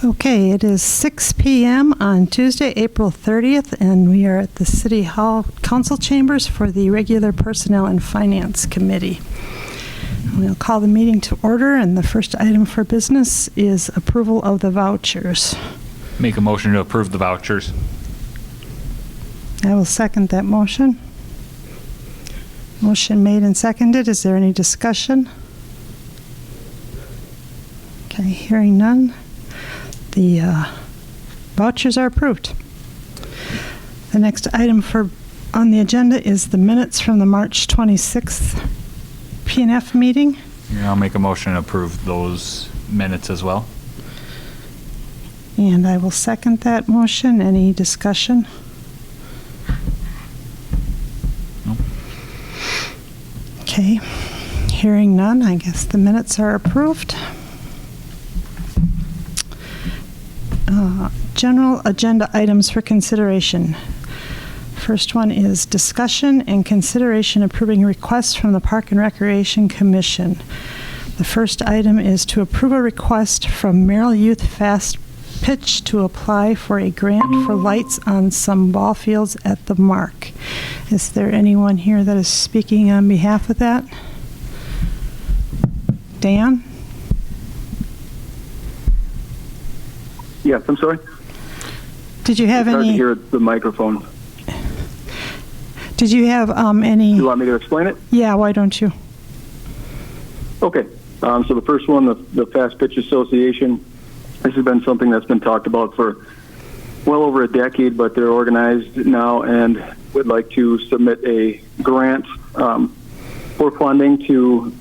Okay, it is 6 p.m. on Tuesday, April 30th, and we are at the City Hall Council Chambers for the regular Personnel and Finance Committee. We'll call the meeting to order, and the first item for business is approval of the vouchers. Make a motion to approve the vouchers. I will second that motion. Motion made and seconded. Is there any discussion? Okay, hearing none. The vouchers are approved. The next item on the agenda is the minutes from the March 26th P&F meeting. I'll make a motion to approve those minutes as well. And I will second that motion. Any discussion? No. Okay, hearing none, I guess the minutes are approved. General agenda items for consideration. First one is discussion and consideration approving requests from the Park and Recreation Commission. The first item is to approve a request from Merrill Youth Fast Pitch to apply for a grant for lights on some ball fields at the Mark. Is there anyone here that is speaking on behalf of that? Dan? Yes, I'm sorry. Did you have it's hard any? to hear the microphone. Did you have any? You want me to explain it? Yeah, why don't you? Okay. So the first one, the Fast Pitch Association. This has been something that's been talked about for well over a decade, but they're organized now and would like to submit a grant for funding to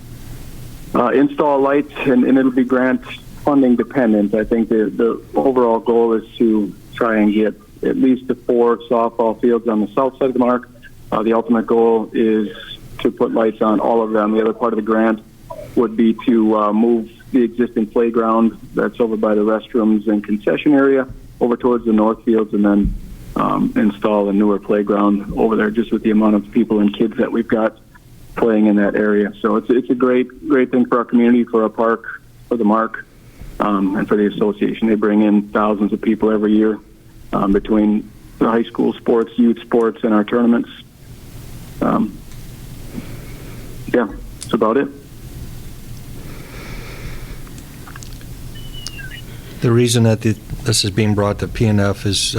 install lights, and it'll be grant funding dependent. I think the overall goal is to try and get at least 4 softball fields on the south side of the Mark. The ultimate goal is to put lights on all of them. The other part of the grant would be to move the existing playground that's over by the restrooms and concession area over towards the north fields, and then install a newer playground over there, just with the amount of people and kids that we've got playing in that area. So it's a great thing for our community, for our park, for the Mark, and for the association. They bring in thousands of people every year between the high school sports, youth sports, and our tournaments. Yeah, that's about it. The reason that this is being brought to PNF is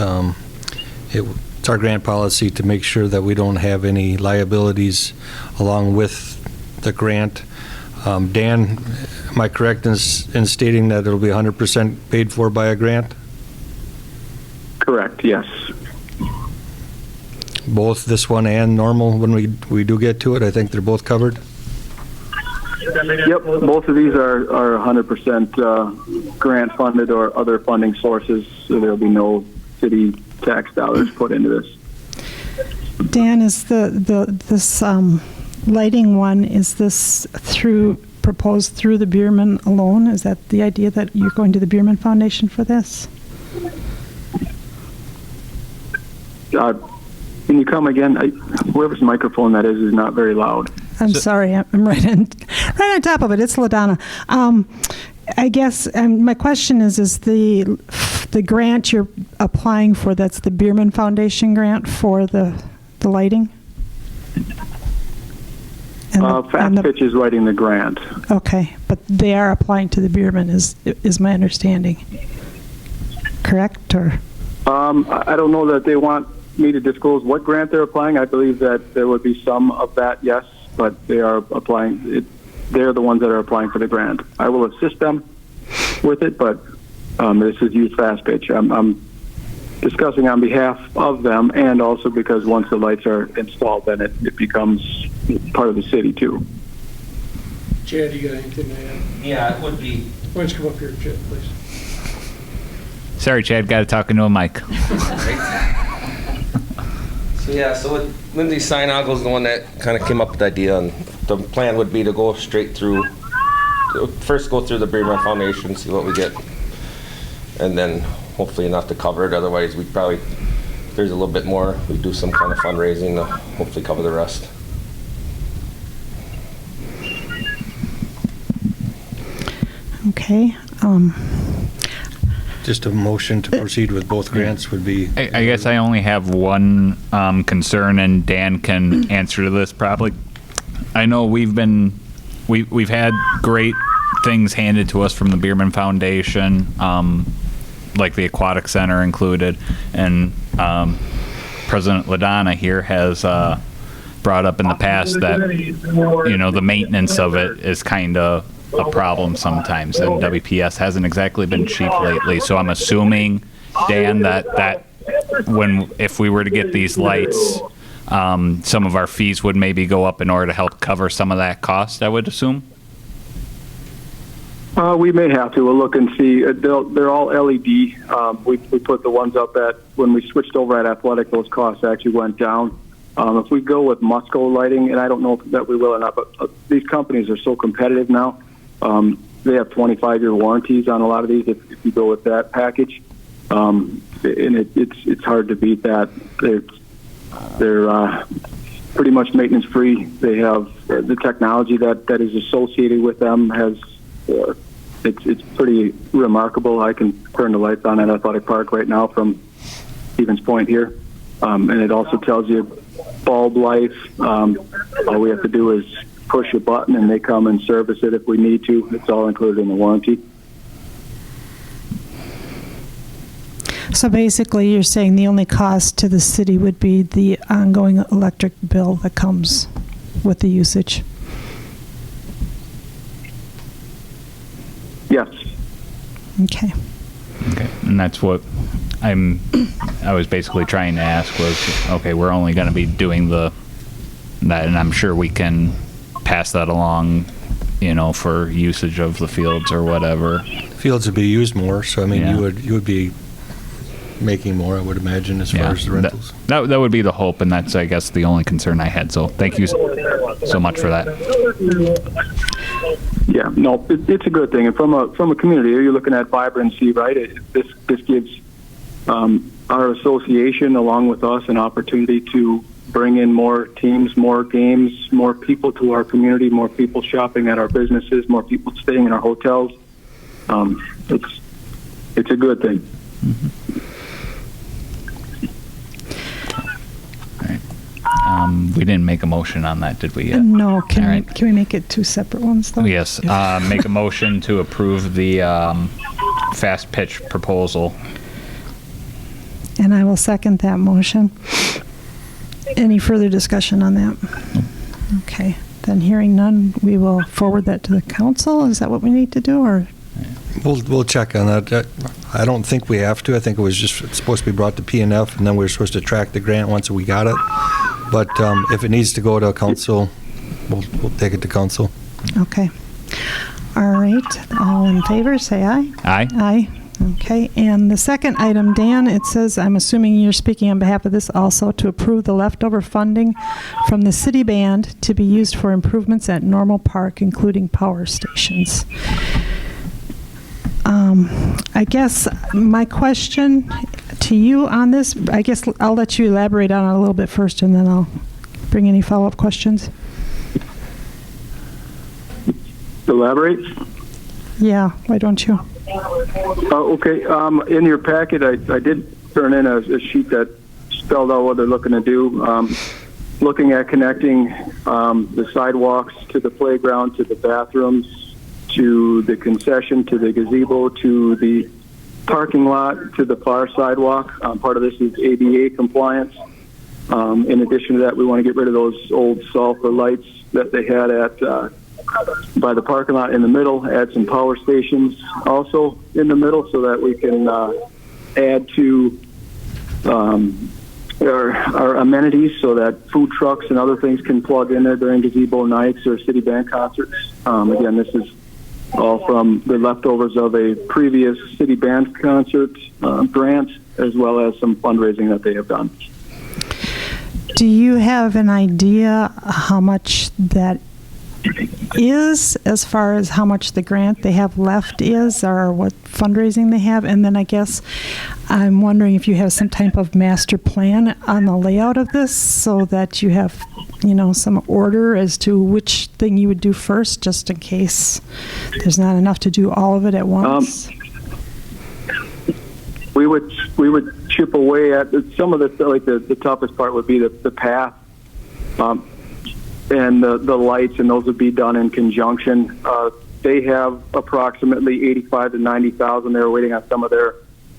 it's our grant policy to make sure that we don't have any liabilities along with the grant. Dan, am I correct in stating that it'll be 100% paid for by a grant? Correct, yes. Both this one and normal, when we do get to it, I think they're both covered? Yep, both of these are 100% grant funded or other funding sources, so there'll be no city tax dollars put into this. Dan, is this lighting one, is this proposed through the Bierman alone? Is that the idea, that you're going to the Bierman Foundation for this? Can you come again? Whoever's microphone that is not very loud. I'm sorry, I'm right on top of it. It's LaDonna. I guess my question is the grant you're applying for, that's the Bierman Foundation grant for the lighting? Fast Pitch is writing the grant. Okay, but they are applying to the Bierman, is my understanding. Correct? Or I don't know that they want me to disclose what grant they're applying. I believe that there would be some of that, yes, but they are applying. They're the ones that are applying for the grant. I will assist them with it, but this is Youth Fast Pitch. I'm discussing on behalf of them, and also because once the lights are installed, then it becomes part of the city too. Chad, you got anything to add? Yeah, it would be. Why don't you come up here, Chad, please? Sorry, Chad, got to talk into a mic. So Lindsay Seinagel is the one that kind of came up with the idea, and the plan would be to go straight through, first go through the Bierman Foundation, see what we get, and then hopefully enough to cover it. Otherwise, we'd probably, if there's a little bit more, we'd do some kind of fundraising to hopefully cover the rest. okay. just a motion to proceed with both grants would be. I guess I only have one concern, and Dan can answer to this probably. I know we've had great things handed to us from the Bierman Foundation, like the Aquatic Center included, and President LaDonna here has brought up in the past that, the maintenance of it is kind of a problem sometimes, and WPS hasn't exactly been cheap lately. So I'm assuming, Dan, that if we were to get these lights, some of our fees would maybe go up in order to help cover some of that cost, I would assume? We may have to. We'll look and see. They're all LED. We put the ones up when we switched over at Athletic, those costs actually went down. If we go with Musco lighting, and I don't know that we will or not, but these companies are so competitive now. They have 25-year warranties on a lot of these if you go with that package. And it's hard to beat that. They're pretty much maintenance free. They have the technology that is associated with them has it's pretty remarkable. I can turn the lights on at Athletic Park right now from Stevens Point here, and it also tells you bulb life. All we have to do is push a button and they come and service it if we need to. It's all included in the warranty. So basically, you're saying the only cost to the city would be the ongoing electric bill that comes with the usage? Yes. Okay. Okay, and that's what I was basically trying to ask was, okay, we're only going to be doing that, and I'm sure we can pass that along, for usage of the fields or whatever. Fields would be used more, so I mean, Yeah. you would be making more, I would imagine, as far as the rentals. That would be the hope, and that's, I guess, the only concern I had. So thank you so much for that. Yeah, no, it's a good thing. And from a community, you're looking at vibrancy, right? This gives our association, along with us, an opportunity to bring in more teams, more games, more people to our community, more people shopping at our businesses, more people staying in our hotels. It's a good thing. Mm-hmm. We didn't make a motion on that, did we? Yet? No. All right. Can we make it two separate ones, though? Yes. Make a motion to approve the fast pitch proposal. And I will second that motion. Any further discussion on that? Okay. Then hearing none, we will forward that to the council. Is that what we need to do, or? We'll check on that. I don't think we have to. I think it's supposed to be brought to PNF, and then we're supposed to track the grant once we got it. But if it needs to go to council, we'll take it to council. Okay. All right. All in favor, say aye. Aye. Aye. Okay. And the second item, Dan, it says, I'm assuming you're speaking on behalf of this also, to approve the leftover funding from the city band to be used for improvements at Normal Park, including power stations. I guess my question to you on this, I guess I'll let you elaborate on it a little bit first, and then I'll bring any follow-up questions. Elaborate? Yeah, why don't you? Okay. In your packet, I did turn in a sheet that spelled out what they're looking to do. Looking at connecting the sidewalks to the playground, to the bathrooms, to the concession, to the gazebo, to the parking lot, to the far sidewalk. Part of this is ADA compliance. In addition to that, we want to get rid of those old sulfur lights that they had by the parking lot in the middle, add some power stations also in the middle so that we can add to our amenities so that food trucks and other things can plug in there during gazebo nights or city band concerts. Again, this is all from the leftovers of a previous city band concert grant, as well as some fundraising that they have done. Do you have an idea how much that is, as far as how much the grant they have left is, or what fundraising they have? And then I guess I'm wondering if you have some type of master plan on the layout of this so that you have, some order as to which thing you would do first, just in case there's not enough to do all of it at once. would chip away at some of the toughest part would be the path, and the lights, and those would be done in conjunction. They have approximately 85 to 90,000. They're waiting on some of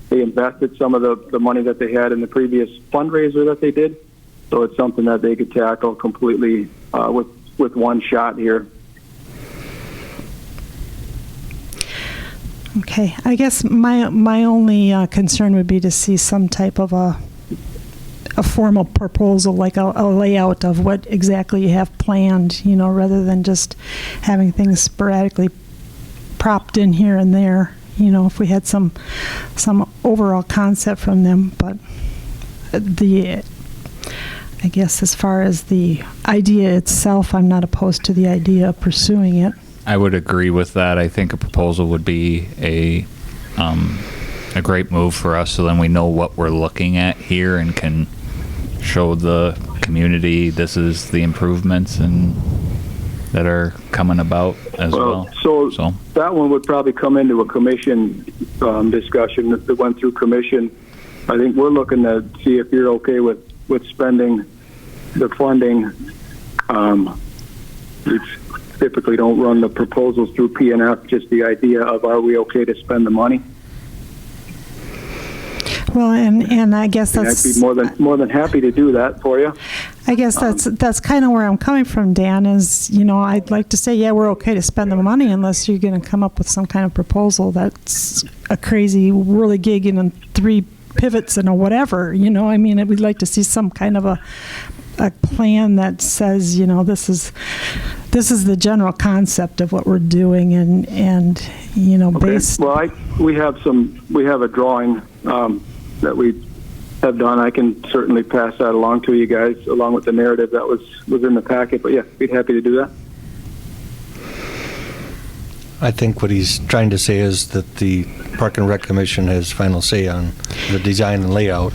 they invested some of the money that they had in the previous fundraiser that they did. So it's something that they could tackle completely with one shot here. Okay, I guess my only concern would be to see some type of a formal proposal, like a layout of what exactly you have planned, rather than just having things sporadically propped in here and there. If we had some overall concept from them, but I guess as far as the idea itself, I'm not opposed to the idea of pursuing it. I would agree with that. I think a proposal would be a great move for us, so then we know what we're looking at here and can show the community this is the improvements and that are coming about as well. So that one would probably come into a commission discussion that went through commission. I think we're looking to see if you're okay with spending the funding. We typically don't run the proposals through P&F, just the idea of are we okay to spend the money? Well, and I guess that's... I'd be more than happy to do that for you. I guess that's kind of where I'm coming from, Dan, is, I'd like to say, yeah, we're okay to spend the money unless you're going to come up with some kind of proposal that's a crazy whirligig and 3 pivots and a whatever, we'd like to see some kind of a plan that says, this is the general concept of what we're doing and based... Well, we have a drawing that we have done. I can certainly pass that along to you guys, along with the narrative that was in the packet. But yeah, we'd be happy to do that. I think what he's trying to say is that the Park and Rec Commission has final say on the design and layout.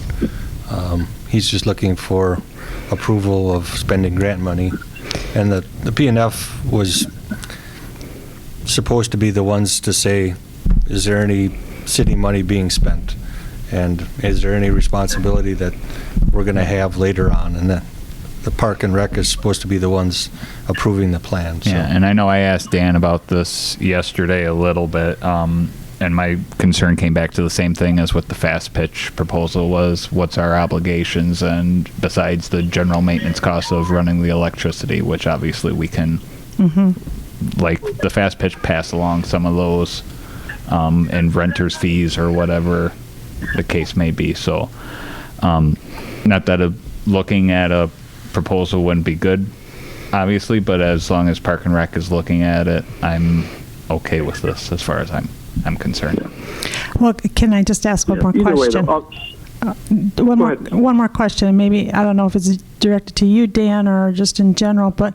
He's just looking for approval of spending grant money. And the P&F was supposed to be the ones to say, is there any city money being spent? And is there any responsibility that we're going to have later on? And the Park and Rec is supposed to be the ones approving the plan. So. Yeah, and I know I asked Dan about this yesterday a little bit, and my concern came back to the same thing as what the fast pitch proposal was. What's our obligations, and besides the general maintenance costs of running the electricity, which obviously we can, like the fast pitch, pass along some of those and renters' fees or whatever the case may be. So not that looking at a proposal wouldn't be good, obviously, but as long as Park and Rec is looking at it, I'm okay with this as far as I'm concerned. Well, can I just ask one more question? One more question. Maybe, I don't know if it's directed to you, Dan, or just in general, but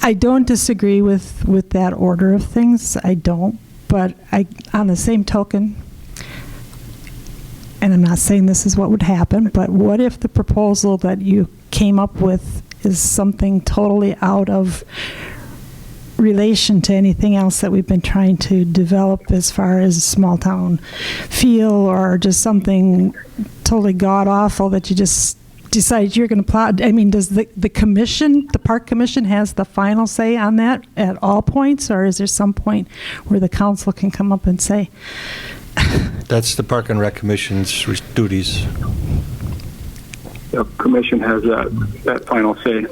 I don't disagree with that order of things. I don't. But on the same token, and I'm not saying this is what would happen, but what if the proposal that you came up with is something totally out of relation to anything else that we've been trying to develop as far as small town feel, or just something totally god-awful that you just decide you're going to plot? I mean, does the commission, the Park Commission, has the final say on that at all points, or is there some point where the council can come up and say... That's the Park and Rec Commission's duties. The commission has that final say.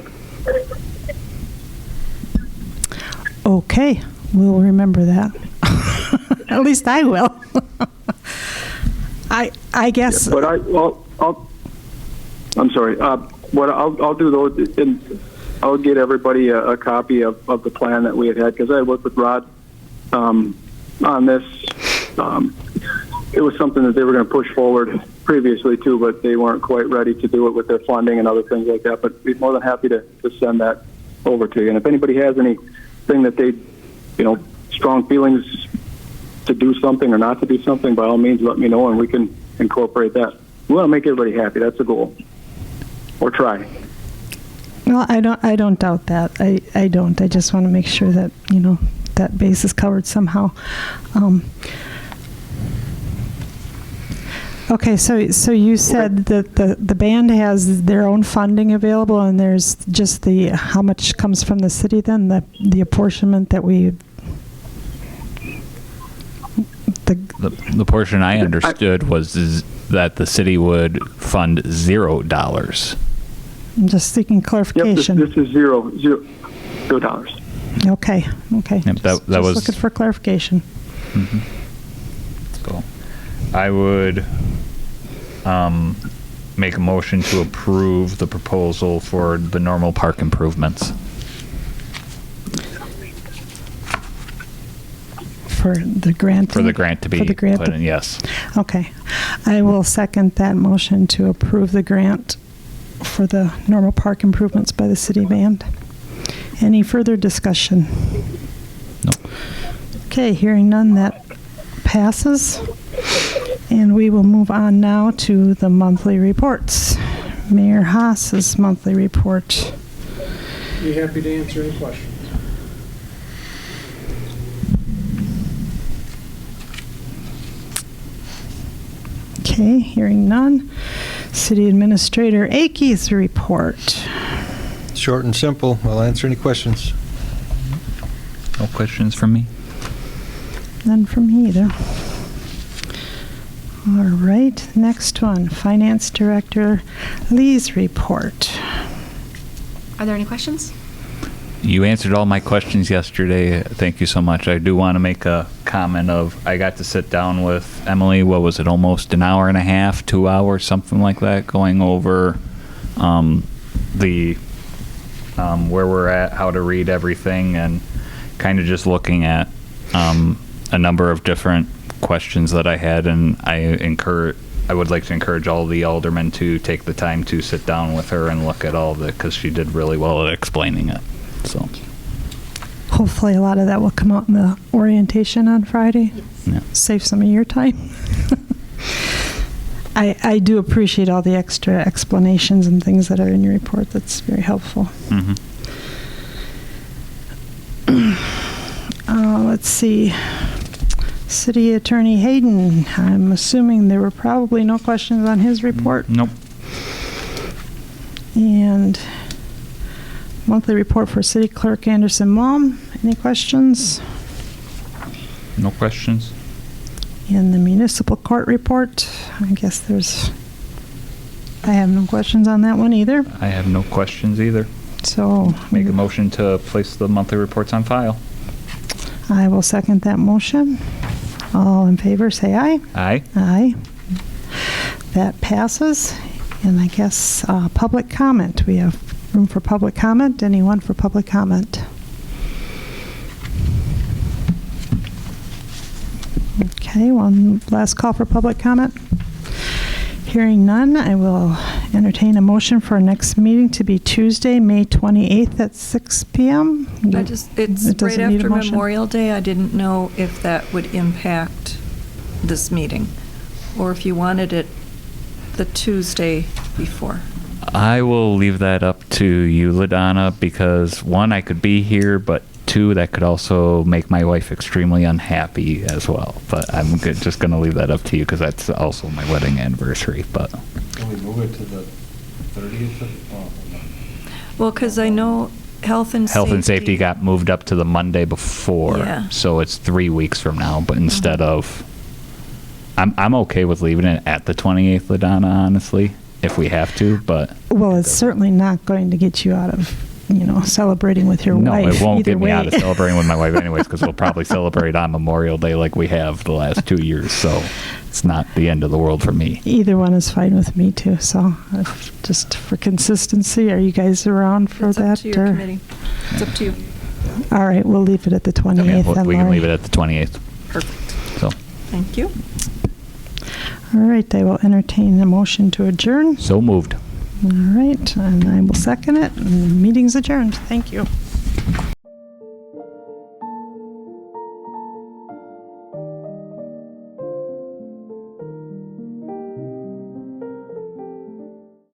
Okay, we'll remember that. At least I will. I guess. Yeah, but I'm sorry. What I'll do though, and I'll get everybody a copy of the plan that we had because I worked with Rod on this. It was something that they were going to push forward previously too, but they weren't quite ready to do it with their funding and other things like that. But we'd be more than happy to send that over to you. And if anybody has anything that they, strong feelings to do something or not to do something, by all means, let me know and we can incorporate that. We want to make everybody happy. That's the goal. Or try. Well, I don't doubt that. I don't. I just want to make sure that, that base is covered somehow. Okay, so you said that the band has their own funding available, and there's just how much comes from the city then, the apportionment that The portion I understood was that the city would fund $0. I'm just seeking Yep, clarification. this is $0. Okay. Yep, that Just was- looking for clarification. So I would make a motion to approve the proposal for the normal park improvements. For the grant. For the grant to be For the grant put in, yes. Okay. I will second that motion to approve the grant for the normal park improvements by the city band. Any further discussion? No. Okay, hearing none, that passes. And we will move on now to the monthly reports. Mayor Haas's monthly report. Be happy to answer any questions. Okay, hearing none. City Administrator Akey's report. Short and simple. I'll answer any questions. No questions from me? None from me either. All right, next one, Finance Director Lee's report. Are there any questions? You answered all my questions yesterday. Thank you so much. I do want to make a comment of, I got to sit down with Emily, what was it, almost an hour and a half, 2 hours, something like that, going over where we're at, how to read everything, and kind of just looking at a number of different questions that I had, and I would like to encourage all the aldermen to take the time to sit down with her and look at all of it, because she did really well at explaining it. So Hopefully a lot of that will come out in the orientation on Friday. yeah. Save some of your time. I do appreciate all the extra explanations and things that are in your report. That's very helpful. Mhm. Let's see. City Attorney Hayden, I'm assuming there were probably no questions on his report. Nope. And monthly report for City Clerk Anderson Malm. Any questions? No questions. And the municipal court report, I guess I have no questions on that one either. I have no questions either. So Make a motion to place the monthly reports on file. I will second that motion. All in favor, say aye. Aye. Aye. That passes. And I guess public comment. We have room for public comment. Anyone for public comment? Okay, one last call for public comment. Hearing none, I will entertain a motion for our next meeting to be Tuesday, May 28th at 6 p.m. It's It right doesn't need a after motion? Memorial Day. I didn't know if that would impact this meeting, or if you wanted it the Tuesday before. I will leave that up to you, LaDonna, because one, I could be here, but two, that could also make my wife extremely unhappy as well. But I'm just going to leave that up to you because that's also my wedding anniversary. But Can we move it to the 30th? Well, because I know health and safety got moved up to the Monday before, Yeah. so it's 3 weeks from now. But instead of, I'm okay with leaving it at the 28th, LaDonna, honestly, if we have to. But Well, it's certainly not going to get you out of, celebrating with your no, wife. it won't either get me out of way. celebrating with my wife anyways, because we'll probably celebrate on Memorial Day like we have the last 2 years. So it's not the end of the world for me. Either one is fine with me too. So just for consistency, are you guys around for It's that? up to your committee. It's up to you. All right, we'll leave it at the 28th. Yeah, then, we can Lori. leave it at the 28th. Perfect. So, Thank you. All right, I will entertain a motion to adjourn. so moved. All right, and I will second it. And the meeting's adjourned. Thank you.